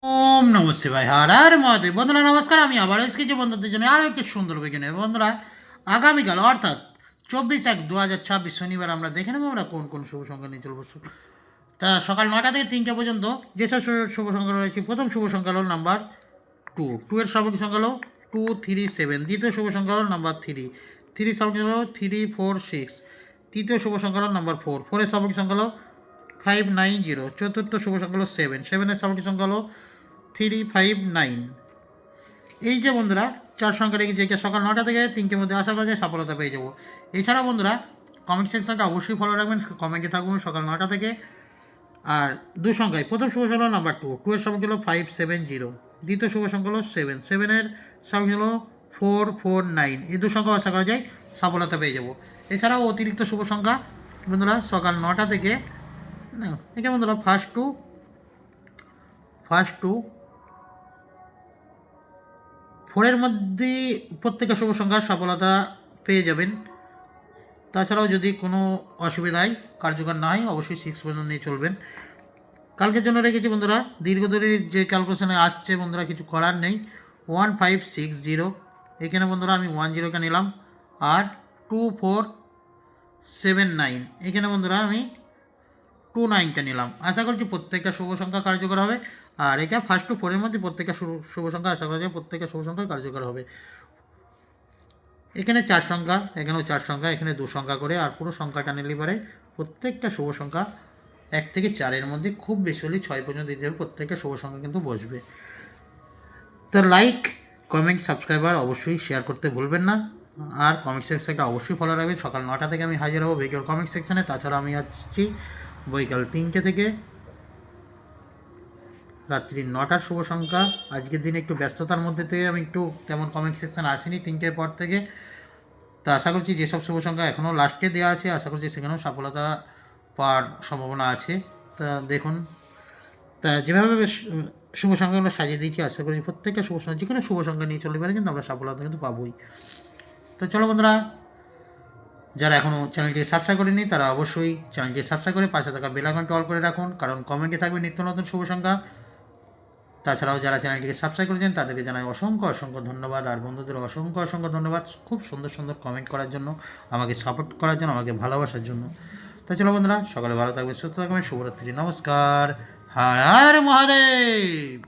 ওম নম শিবায়, হর হর মহাদেব। বন্ধুরা নমস্কার, আমি আবার এসেছি বন্ধুদের জন্য আরও একটি সুন্দর বিজ্ঞানে। বন্ধুরা আগামীকাল অর্থাৎ 24/1/2026 শনিবার আমরা দেখে নেবো আমরা কোন কোন শুভ সংখ্যা নিয়ে চলবো। তা সকাল 9টা থেকে 3টা পর্যন্ত যেসব শুভ সংখ্যা রয়েছে, প্রথম শুভ সংখ্যা হল নাম্বার 2, 2 এর সামগ্রিক সংখ্যা হলো 2, 3, 7। দ্বিতীয় শুভ সংখ্যা হল নাম্বার 3, 3 সামগ্রিক হলো 3, 4, 6। তৃতীয় শুভ সংখ্যা হল নাম্বার 4, 4 এর সামগ্রিক সংখ্যা হলো 5, 9, 0। চতুর্থ শুভ সংখ্যা হলো 7, 7 এর সামগ্রিক সংখ্যা হলো 3, 5, 9। এই যে বন্ধুরা চার সংখ্যা রেখেছি, এটা সকাল 9টা থেকে 3টের মধ্যে আশা করা যায় সফলতা পেয়ে যাবো। এছাড়াও বন্ধুরা কমেন্ট সেকশনটা অবশ্যই ফলো রাখবেন, কমেন্টে থাকবেন সকাল 9টা থেকে। আর দু সংখ্যায় প্রথম শুভ সংখ্যা হলো নাম্বার 2, 2 এর সংখ্যা হলো 5, 7, 0। দ্বিতীয় শুভ সংখ্যা হলো 7, 7 এর সংখ্যা হলো 4, 4, 9। এই দু সংখ্যা আশা করা যায় সফলতা পেয়ে যাবো। এছাড়াও অতিরিক্ত শুভ সংখ্যা বন্ধুরা সকাল 9টা থেকে এটা বন্ধুরা ফার্স্ট টু 4-এর মধ্যে প্রত্যেকটা শুভ সংখ্যা সফলতা পেয়ে যাবেন। তাছাড়াও যদি কোনো অসুবিধায় কার্যকর না হয় অবশ্যই 6 পর্যন্ত নিয়ে চলবেন। কালকের জন্য রেখেছি বন্ধুরা দীর্ঘদিনের যে ক্যালকুলেশনে আসছে বন্ধুরা, কিছু করার নেই। 1560, এখানে বন্ধুরা আমি 10কে নিলাম। আর 2479, এখানে বন্ধুরা আমি 29টা নিলাম। আশা করছি প্রত্যেকটা শুভ সংখ্যা কার্যকর হবে। আর এটা ফার্স্ট টু 4-এর মধ্যে প্রত্যেকটা শুভ সংখ্যা আশা করা যায় প্রত্যেকটা শুভ সংখ্যা কার্যকর হবে। এখানে 4 সংখ্যা, এখানেও 4 সংখ্যা, এখানে 2 সংখ্যা করে। আর পুরো সংখ্যাটা নিলে পরে প্রত্যেকটা শুভ সংখ্যা 1 থেকে 4-এর মধ্যে, খুব বেশি হলে 6 পর্যন্ত দিতে হবে। প্রত্যেকটা শুভ সংখ্যা কিন্তু বসবে। তো লাইক, কমেন্ট, সাবস্ক্রাইবার অবশ্যই শেয়ার করতে ভুলবেন না। আর কমেন্ট সেকশনটা অবশ্যই ফলো রাখবেন। সকাল 9টা থেকে আমি হাজির হবো বিকেল কমেন্ট সেকশনে। তাছাড়া আমি আসছি বৈকাল 3টে থেকে রাত্রি 9টার শুভ সংখ্যা। আজকের দিনে একটু ব্যস্ততার মধ্যে থেকে আমি একটু তেমন কমেন্ট সেকশন আসিনি 3টের পর থেকে। তা আশা করছি যেসব শুভ সংখ্যা এখনও লাস্টে দেওয়া আছে আশা করছি সেখানেও সফলতা পাওয়ার সম্ভাবনা আছে। তা দেখুন, তা যেভাবে শুভ সংখ্যাগুলো সাজিয়ে দিয়েছি আশা করছি প্রত্যেকটা শুভ সংখ্যা, যে কোনো শুভ সংখ্যা নিয়ে চলতে পারে কিন্তু আমরা সফলতা কিন্তু পাবোই। তো চলো বন্ধুরা, যারা এখনও চ্যানেলটি সাবস্ক্রাইব করেনি তারা অবশ্যই চ্যানেলটি সাবস্ক্রাইব করে পাশে থাকা বেল আইকনটি অল করে রাখুন, কারণ কমেন্টে থাকবে নিত্য নতুন শুভ সংখ্যা। তাছাড়াও যারা চ্যানেলটিকে সাবস্ক্রাইব করেছেন তাদেরকে জানাই অসংখ্য অসংখ্য ধন্যবাদ। আর বন্ধুদের অসংখ্য অসংখ্য ধন্যবাদ খুব সুন্দর সুন্দর কমেন্ট করার জন্য, আমাকে সাপোর্ট করার জন্য, আমাকে ভালোবাসার জন্য। তো চলো বন্ধুরা, সকালে ভালো থাকবেন, সুস্থ থাকবেন, শুভরাত্রি, নমস্কার, হর হর মহাদেব।